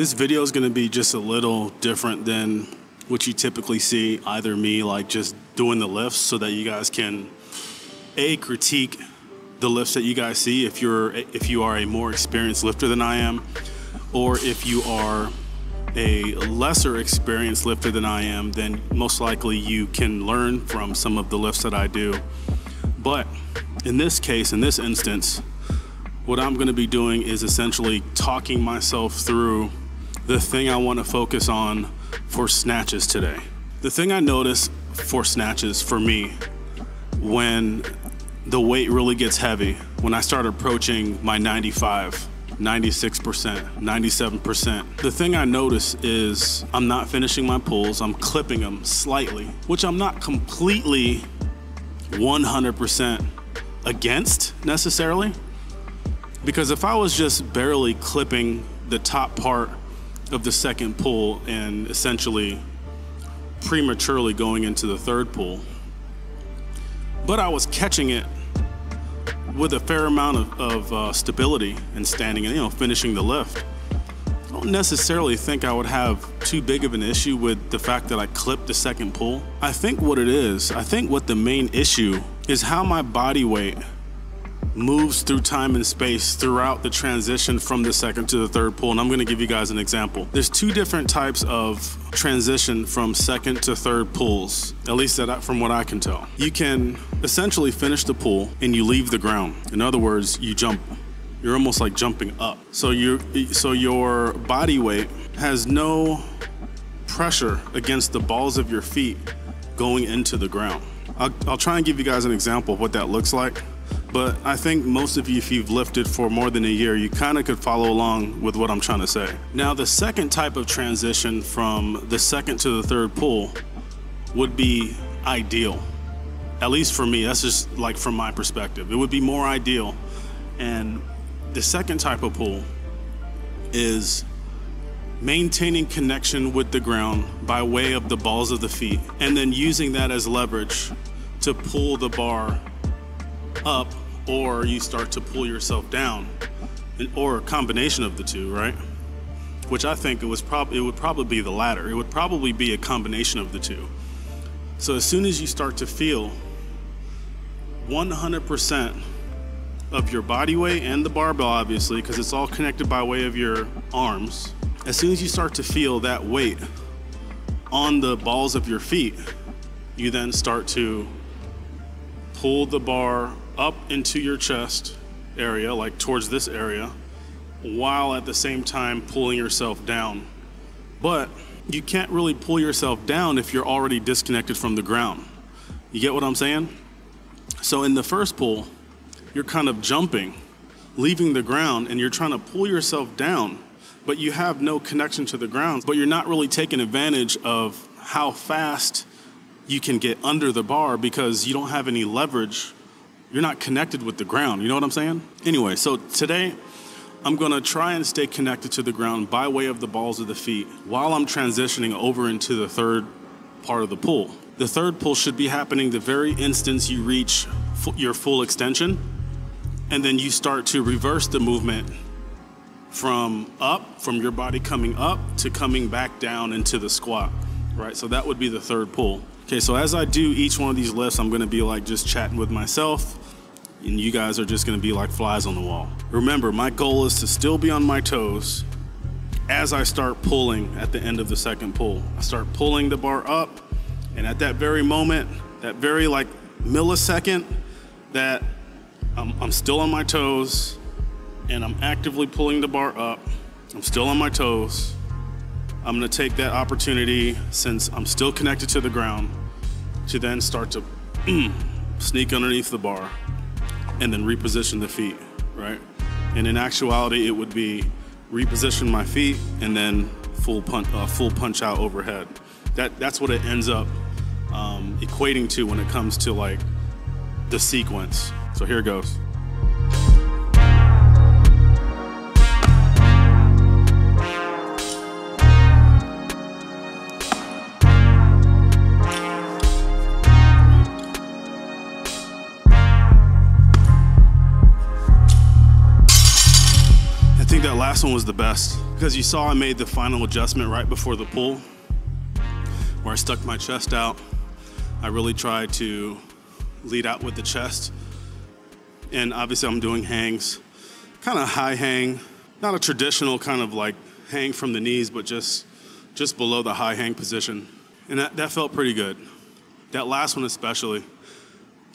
This video is going to be just a little different than what you typically see, either me like just doing the lifts so that you guys can critique the lifts that you guys see if you are a more experienced lifter than I am, or if you are a lesser experienced lifter than I am, then most likely you can learn from some of the lifts that I do. But in this case, in this instance, what I'm going to be doing is essentially talking myself through the thing I want to focus on for snatches today. The thing I notice for snatches for me, when the weight really gets heavy, when I start approaching my 95, 96%, 97%, the thing I notice is I'm not finishing my pulls, I'm clipping them slightly, which I'm not completely 100% against necessarily, because if I was just barely clipping the top part of the second pull and essentially prematurely going into the third pull, but I was catching it with a fair amount of stability and standing and finishing the lift, I don't necessarily think I would have too big of an issue with the fact that I clipped the second pull. I think what the main issue is how my body weight moves through time and space throughout the transition from the second to the third pull. And I'm gonna give you guys an example. There's two different types of transition from second to third pulls, at least from what I can tell. You can essentially finish the pull and you leave the ground. In other words, you jump. You're almost like jumping up. So your body weight has no pressure against the balls of your feet going into the ground. I'll try and give you guys an example of what that looks like. But I think most of you, if you've lifted for more than a year, you kind of could follow along with what I'm trying to say. Now, the second type of transition from the second to the third pull would be ideal. At least for me, that's just like from my perspective. It would be more ideal. And the second type of pull is maintaining connection with the ground by way of the balls of the feet, and then using that as leverage to pull the bar up, or you start to pull yourself down, or a combination of the two, right? Which I think it would probably be the latter. It would probably be a combination of the two. So as soon as you start to feel 100% of your body weight and the barbell, obviously, because it's all connected by way of your arms, as soon as you start to feel that weight on the balls of your feet, you then start to pull the bar up into your chest area, like towards this area, while at the same time pulling yourself down. But you can't really pull yourself down if you're already disconnected from the ground. You get what I'm saying? So in the first pull, you're kind of jumping, leaving the ground, and you're trying to pull yourself down, but you have no connection to the ground, but you're not really taking advantage of how fast you can get under the bar because you don't have any leverage. You're not connected with the ground. You know what I'm saying? Anyway, so today I'm gonna try and stay connected to the ground by way of the balls of the feet while I'm transitioning over into the third part of the pull. The third pull should be happening the very instant you reach your full extension, and then you start to reverse the movement from your body coming up to coming back down into the squat, right? So that would be the third pull. Okay, so as I do each one of these lifts, I'm gonna be like just chatting with myself, and you guys are just gonna be like flies on the wall. Remember, my goal is to still be on my toes as I start pulling at the end of the second pull. I start pulling the bar up, and at that very moment, that very like millisecond that I'm still on my toes and I'm actively pulling the bar up, I'm still on my toes, I'm gonna take that opportunity, since I'm still connected to the ground, to then start to sneak underneath the bar and then reposition the feet, right? And in actuality, it would be reposition my feet and then full punch out overhead. That's what it ends up equating to when it comes to like the sequence. So here it goes. I think that last one was the best, because you saw I made the final adjustment right before the pull, where I stuck my chest out. I really tried to lead out with the chest. And obviously I'm doing hangs, kind of high hang, not a traditional kind of like hang from the knees, but just below the high hang position. And that felt pretty good. That last one especially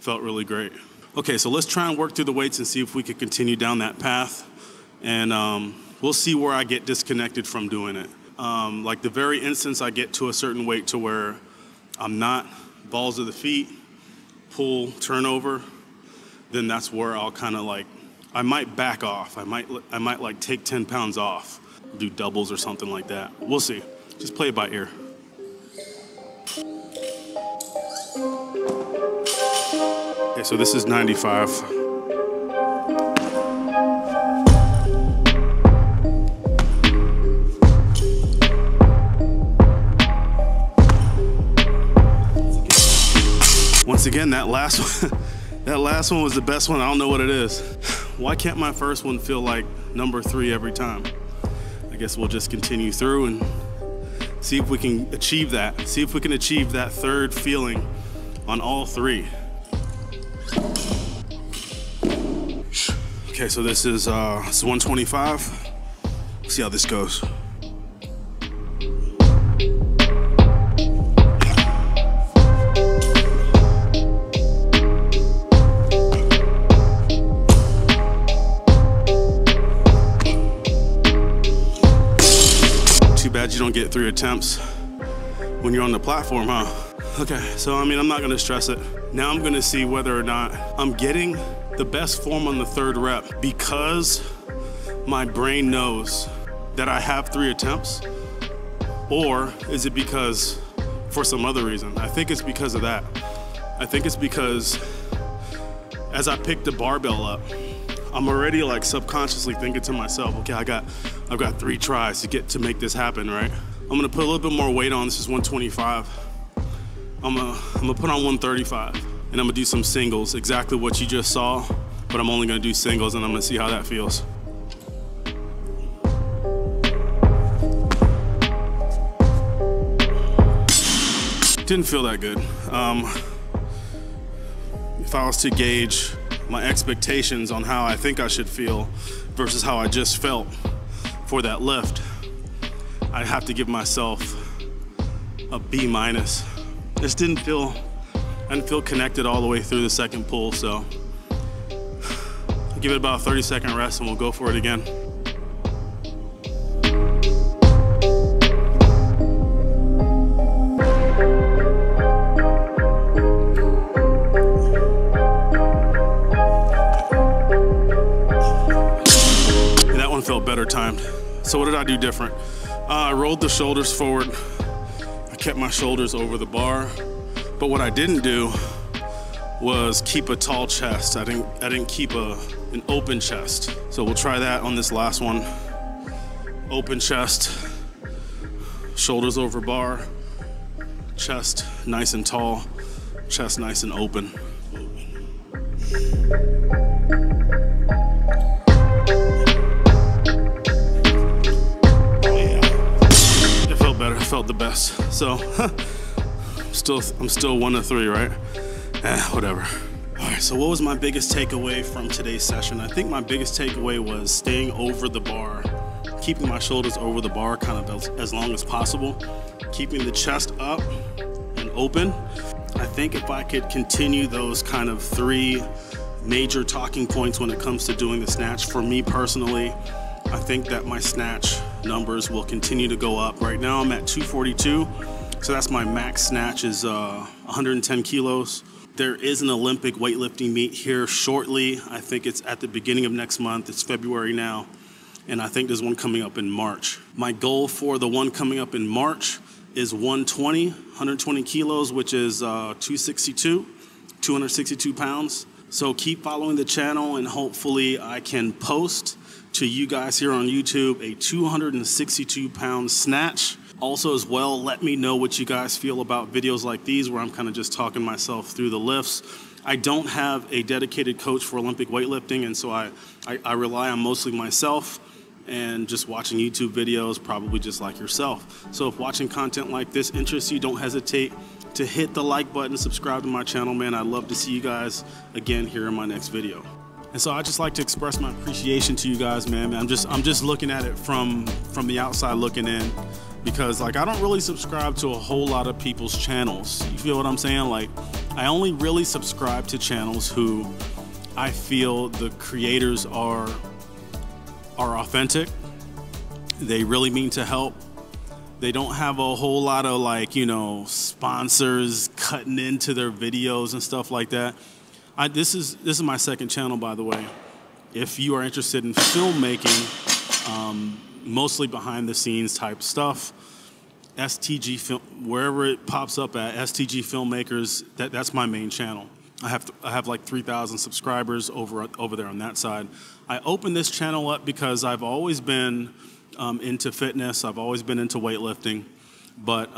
felt really great. Okay, so let's try and work through the weights and see if we could continue down that path. And we'll see where I get disconnected from doing it. Like the very instance I get to a certain weight to where I'm not balls of the feet, pull, turnover, then that's where I'll kind of like, I might back off. I might like take 10 pounds off, do doubles or something like that. We'll see. Just play it by ear. Okay, so this is 95. Once again, that last one was the best one. I don't know what it is. Why can't my first one feel like number 3 every time? I guess we'll just continue through and see if we can achieve that. See if we can achieve that third feeling on all 3. Okay, so this is 125. Let's see how this goes. You don't get 3 attempts when you're on the platform, huh? Okay, so I mean, I'm not gonna stress it. Now I'm gonna see whether or not I'm getting the best form on the 3rd rep because my brain knows that I have 3 attempts, or is it because for some other reason? I think it's because of that. I think it's because as I pick the barbell up, I'm already like subconsciously thinking to myself, okay, I've got 3 tries to make this happen, right? I'm gonna put a little bit more weight on. This is 125. I'm gonna put on 135, and I'm gonna do some singles, exactly what you just saw, but I'm only gonna do singles, and I'm gonna see how that feels. Didn't feel that good. If I was to gauge my expectations on how I think I should feel versus how I just felt for that lift, I'd have to give myself a B-. This I didn't feel connected all the way through the second pull, so I'll give it about a 30-second rest and we'll go for it again. Felt better timed. So what did I do different? I rolled the shoulders forward. I kept my shoulders over the bar. But what I didn't do was keep a tall chest. I didn't keep an open chest. So we'll try that on this last one. Open chest, shoulders over bar, chest nice and tall, chest nice and open. Felt the best. So I'm still 1 of 3, right? Whatever. All right, so what was my biggest takeaway from today's session? I think my biggest takeaway was staying over the bar, keeping my shoulders over the bar kind of as long as possible, keeping the chest up and open. I think if I could continue those kind of 3 major talking points when it comes to doing the snatch, for me personally, I think that my snatch numbers will continue to go up. Right now I'm at 242, so that's my max snatch is 110 kilos. There is an Olympic weightlifting meet here shortly. I think it's at the beginning of next month. It's February now, and I think there's one coming up in March. My goal for the one coming up in March is 120 kilos, which is 262 pounds. So keep following the channel, and hopefully I can post to you guys here on YouTube a 262-pound snatch. Also as well, let me know what you guys feel about videos like these where I'm kind of just talking myself through the lifts. I don't have a dedicated coach for Olympic weightlifting, and so I rely on mostly myself. and just watching YouTube videos, probably just like yourself. So if watching content like this interests you, don't hesitate to hit the like button, subscribe to my channel, man. I'd love to see you guys again here in my next video. And so I just like to express my appreciation to you guys, man. I'm just looking at it from the outside looking in, because like I don't really subscribe to a whole lot of people's channels. You feel what I'm saying? Like I only really subscribe to channels who I feel the creators are authentic. They really mean to help. They don't have a whole lot of like, you know, sponsors cutting into their videos and stuff like that. This is my second channel, by the way. If you are interested in filmmaking, mostly behind the scenes type stuff, STG film, wherever it pops up at, STG Filmmakers, that's my main channel. I have like 3,000 subscribers over there on that side. I opened this channel up because I've always been into fitness. I've always been into weightlifting, but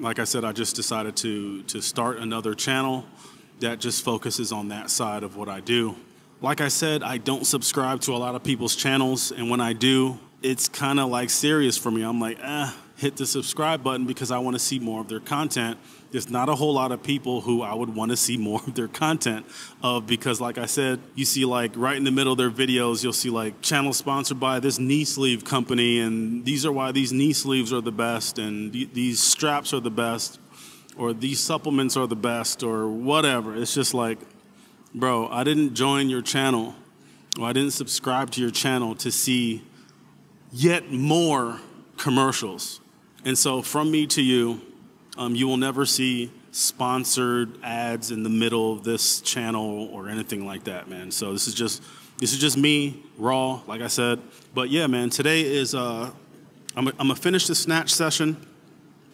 like I said, I just decided to start another channel that just focuses on that side of what I do. Like I said, I don't subscribe to a lot of people's channels, and when I do, it's kind of like serious for me. I'm like, hit the subscribe button because I want to see more of their content. There's not a whole lot of people who I would want to see more of their content of, because like I said, you see like right in the middle of their videos, you'll see like channel sponsored by this knee sleeve company, and these are why these knee sleeves are the best, and these straps are the best, or these supplements are the best, or whatever. It's just like, bro, I didn't join your channel, or I didn't subscribe to your channel to see yet more commercials. And so from me to you, you will never see sponsored ads in the middle of this channel or anything like that, man. So this is just me, raw, like I said. But yeah, man, today is I'm gonna finish the snatch session,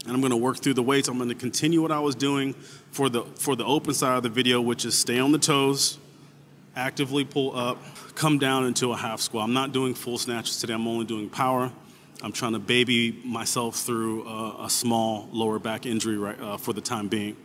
and I'm gonna work through the weights. I'm gonna continue what I was doing for the open side of the video, which is stay on the toes, actively pull up, come down into a half squat. I'm not doing full snatches today. I'm only doing power. I'm trying to baby myself through a small lower back injury for the time being.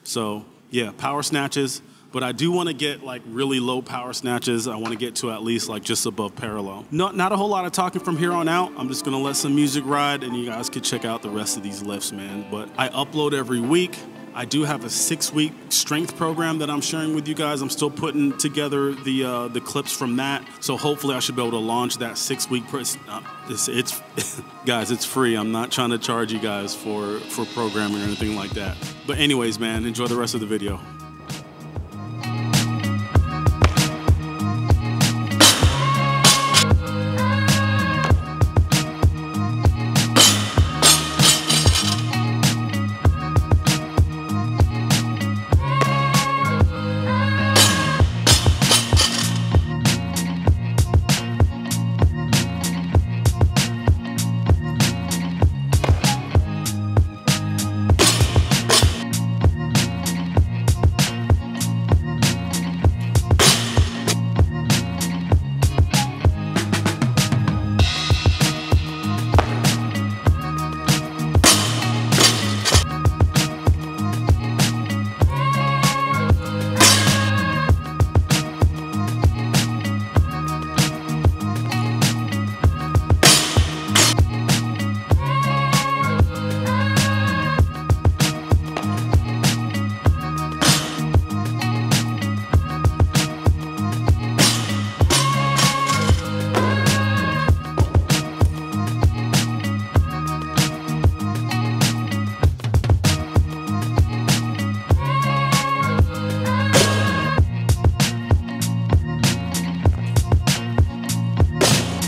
So yeah, power snatches, but I do want to get like really low power snatches. I want to get to at least like just above parallel. Not a whole lot of talking from here on out. I'm just gonna let some music ride, and you guys can check out the rest of these lifts, man. But I upload every week. I do have a 6-week strength program that I'm sharing with you guys. I'm still putting together the clips from that. So hopefully I should be able to launch that 6-week. Guys, it's free. I'm not trying to charge you guys for programming or anything like that. But anyways, man, enjoy the rest of the video.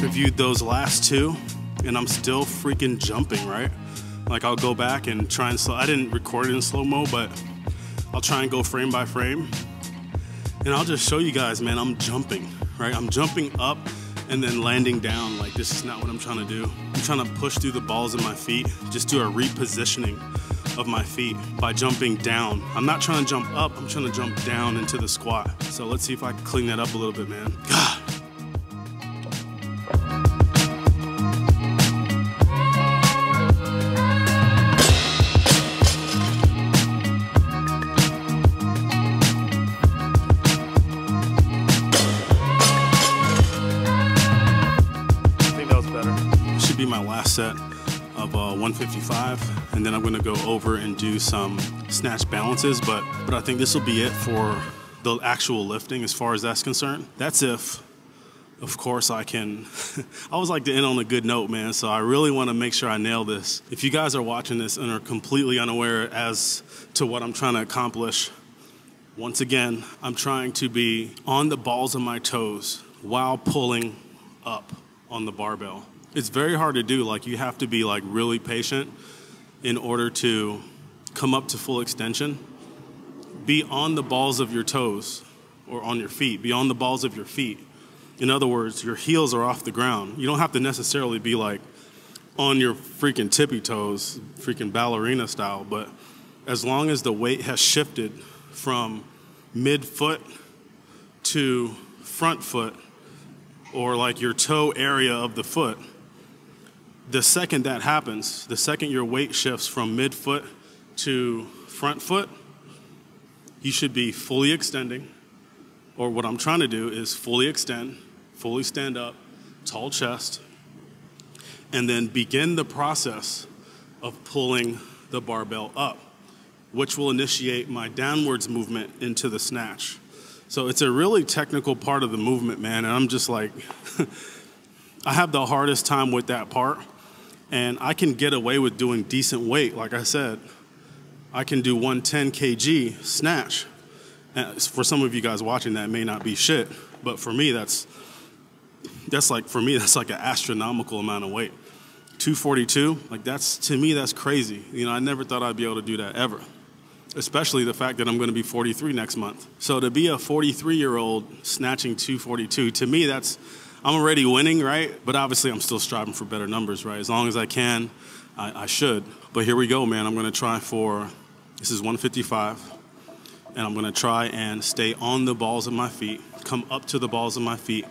Reviewed those last two, and I'm still freaking jumping, right? Like I'll go back and try and I didn't record it in slow-mo, but I'll try and go frame by frame, and I'll just show you guys, man, I'm jumping, right? I'm jumping up and then landing down. Like this is not what I'm trying to do. I'm trying to push through the balls of my feet, just do a repositioning of my feet by jumping down. I'm not trying to jump up, I'm trying to jump down into the squat. So let's see if I can clean that up a little bit, man. God. 155, and then I'm gonna go over and do some snatch balances, but I think this will be it for the actual lifting as far as that's concerned. That's if, of course, I can. I always like to end on a good note, man, so I really wanna make sure I nail this. If you guys are watching this and are completely unaware as to what I'm trying to accomplish, once again, I'm trying to be on the balls of my toes while pulling up on the barbell. It's very hard to do. Like, you have to be like really patient in order to come up to full extension. Be on the balls of your toes or on your feet. Be on the balls of your feet. In other words, your heels are off the ground. You don't have to necessarily be like on your freaking tippy toes, freaking ballerina style, but as long as the weight has shifted from mid-foot to front foot, or like your toe area of the foot, the second that happens, the second your weight shifts from mid-foot to front foot, you should be fully extending, or what I'm trying to do is fully extend, fully stand up, tall chest, and then begin the process of pulling the barbell up, which will initiate my downwards movement into the snatch. So it's a really technical part of the movement, man, and I'm just like, I have the hardest time with that part. And I can get away with doing decent weight. Like I said, I can do 110 kg snatch. And for some of you guys watching, that may not be shit, but for me, that's like an astronomical amount of weight. 242, like to me, that's crazy. You know, I never thought I'd be able to do that ever, especially the fact that I'm gonna be 43 next month. So to be a 43-year-old snatching 242, to me, I'm already winning, right? But obviously I'm still striving for better numbers, right? As long as I can, I should. But here we go, man. I'm gonna try this is 155, and I'm gonna try and stay on the balls of my feet, come up to the balls of my feet,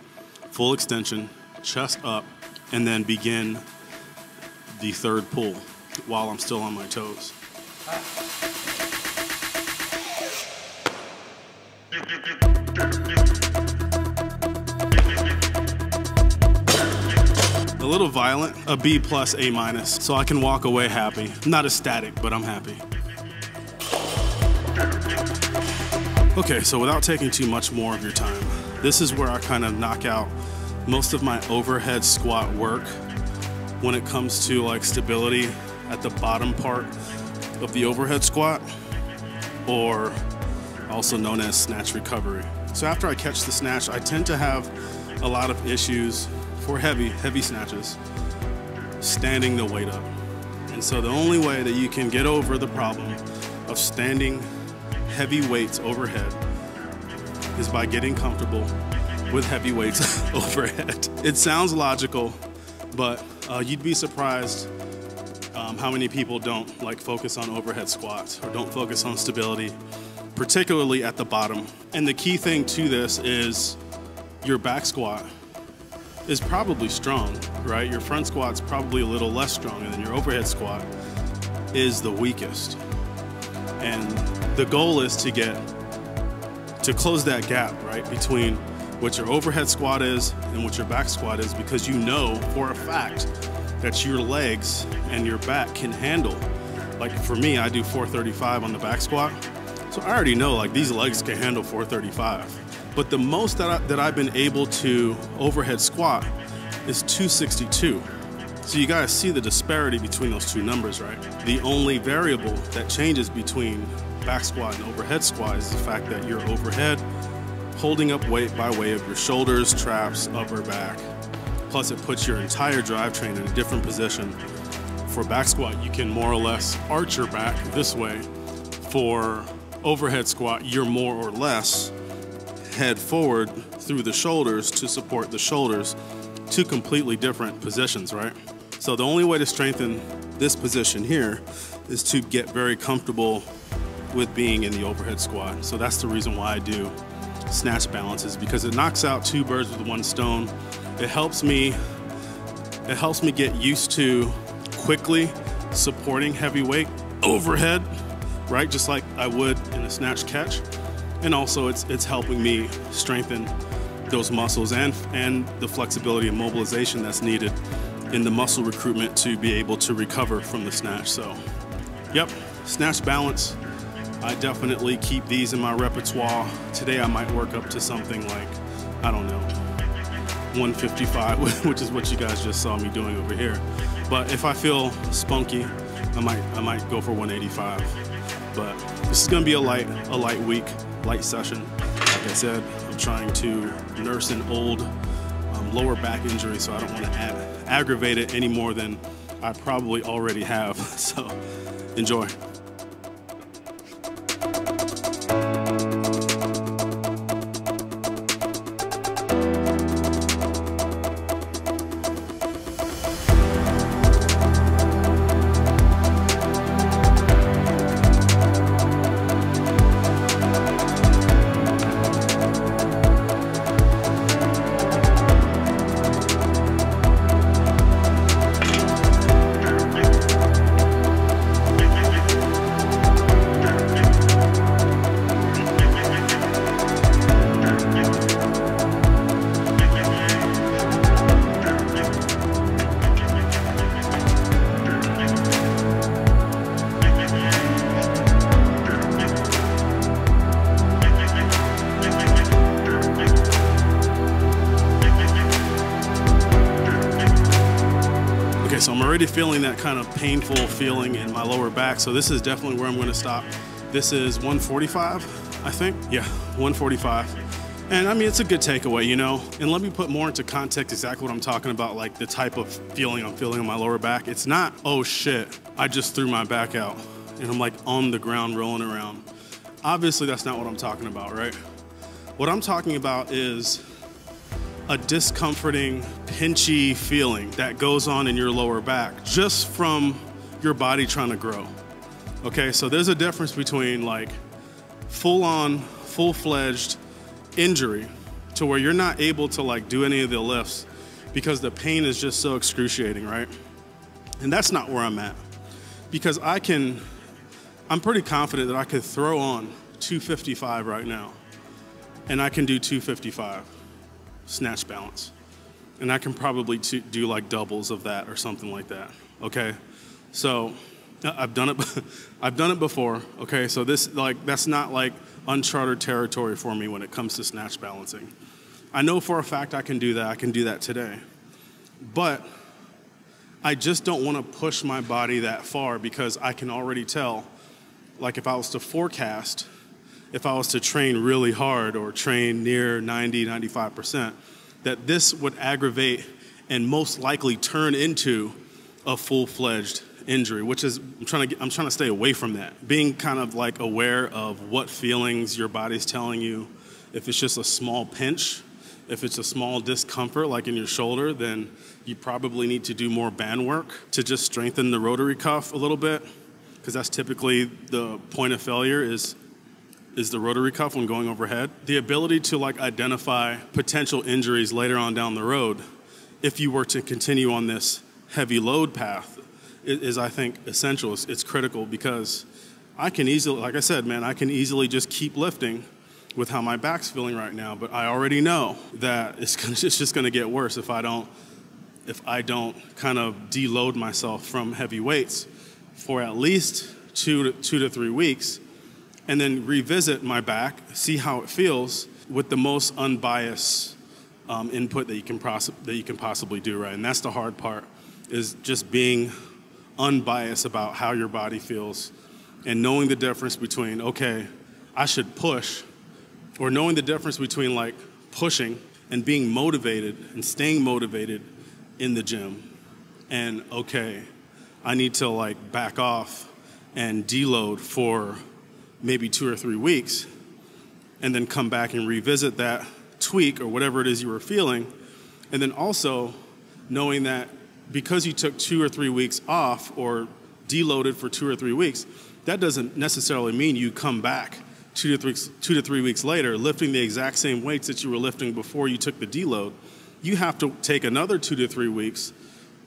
full extension, chest up, and then begin the third pull while I'm still on my toes. A little violent, a B plus, A minus, so I can walk away happy. Not ecstatic, but I'm happy. Okay, so without taking too much more of your time, this is where I kind of knock out most of my overhead squat work when it comes to like stability at the bottom part of the overhead squat, or also known as snatch recovery. So after I catch the snatch, I tend to have a lot of issues for heavy snatches, standing the weight up. And so the only way that you can get over the problem of standing heavy weights overhead is by getting comfortable with heavy weights overhead. It sounds logical, but you'd be surprised how many people don't like focus on overhead squats or don't focus on stability, particularly at the bottom. And the key thing to this is your back squat is probably strong, right? Your front squat's probably a little less strong, and then your overhead squat is the weakest. And the goal is to close that gap, right, between what your overhead squat is and what your back squat is, because you know for a fact that your legs and your back can handle. Like for me, I do 435 on the back squat, so I already know like these legs can handle 435. But the most that I've been able to overhead squat is 262. So you guys see the disparity between those two numbers, right? The only variable that changes between back squat and overhead squat is the fact that you're overhead, holding up weight by way of your shoulders, traps, upper back. Plus it puts your entire drivetrain in a different position. For back squat, you can more or less arch your back this way. For overhead squat, you're more or less head forward through the shoulders to support the shoulders. Two completely different positions, right? So the only way to strengthen this position here is to get very comfortable with being in the overhead squat. So that's the reason why I do snatch balances, because it knocks out two birds with one stone. It helps me get used to quickly supporting heavy weight overhead, right? Just like I would in a snatch catch. And also it's helping me strengthen those muscles and the flexibility and mobilization that's needed in the muscle recruitment to be able to recover from the snatch. So, yep, snatch balance. I definitely keep these in my repertoire. Today I might work up to something like, I don't know, 155, which is what you guys just saw me doing over here. But if I feel spunky, I might go for 185. But this is gonna be a light week, light session. Like I said, I'm trying to nurse an old lower back injury, so I don't want to aggravate it any more than I probably already have. So enjoy. So I'm already feeling that kind of painful feeling in my lower back. So this is definitely where I'm going to stop. This is 145, I think. Yeah, 145. And I mean, it's a good takeaway, you know? And let me put more into context exactly what I'm talking about, like the type of feeling I'm feeling on my lower back. It's not, oh shit, I just threw my back out and I'm like on the ground rolling around. Obviously, that's not what I'm talking about, right? What I'm talking about is a discomforting, pinchy feeling that goes on in your lower back just from your body trying to grow. Okay, so there's a difference between like full-on, full-fledged injury to where you're not able to like do any of the lifts because the pain is just so excruciating, right? And that's not where I'm at, because I'm pretty confident that I could throw on 255 right now, and I can do 255. Snatch balance. And I can probably do like doubles of that or something like that, okay? So I've done it before, okay? So that's not like uncharted territory for me when it comes to snatch balancing. I know for a fact I can do that today. But I just don't want to push my body that far, because I can already tell, like if I was to forecast, if I was to train really hard or train near 90, 95%, that this would aggravate and most likely turn into a full-fledged injury, which is, I'm trying to stay away from that. Being kind of like aware of what feelings your body's telling you. If it's just a small pinch, if it's a small discomfort like in your shoulder, then you probably need to do more band work to just strengthen the rotary cuff a little bit, because that's typically the point of failure is the rotary cuff when going overhead. The ability to like identify potential injuries later on down the road, if you were to continue on this heavy load path, is I think essential. It's critical, because I can easily, like I said, man, I can easily just keep lifting with how my back's feeling right now, but I already know that it's just gonna get worse if I don't kind of deload myself from heavy weights for at least two to 3 weeks, and then revisit my back, see how it feels with the most unbiased input that you can possibly do, right? And that's the hard part, is just being unbiased about how your body feels and knowing the difference between, okay, I should push, or knowing the difference between like pushing and being motivated and staying motivated in the gym, and okay, I need to like back off and deload for maybe 2 or 3 weeks, and then come back and revisit that tweak or whatever it is you were feeling. And then also knowing that because you took 2 or 3 weeks off or deloaded for 2 or 3 weeks, that doesn't necessarily mean you come back 2 to 3 weeks later lifting the exact same weights that you were lifting before you took the deload. You have to take another 2 to 3 weeks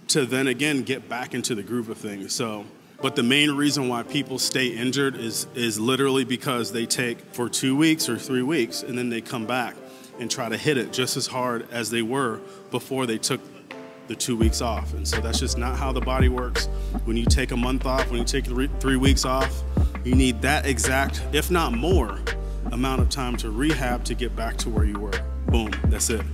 to then again get back into the groove of things. So, but the main reason why people stay injured is literally because they take for 2 weeks or 3 weeks, and then they come back and try to hit it just as hard as they were before they took the 2 weeks off. And so that's just not how the body works. When you take a month off, when you take 3 weeks off, you need that exact, if not more, amount of time to rehab to get back to where you were. Boom, that's it.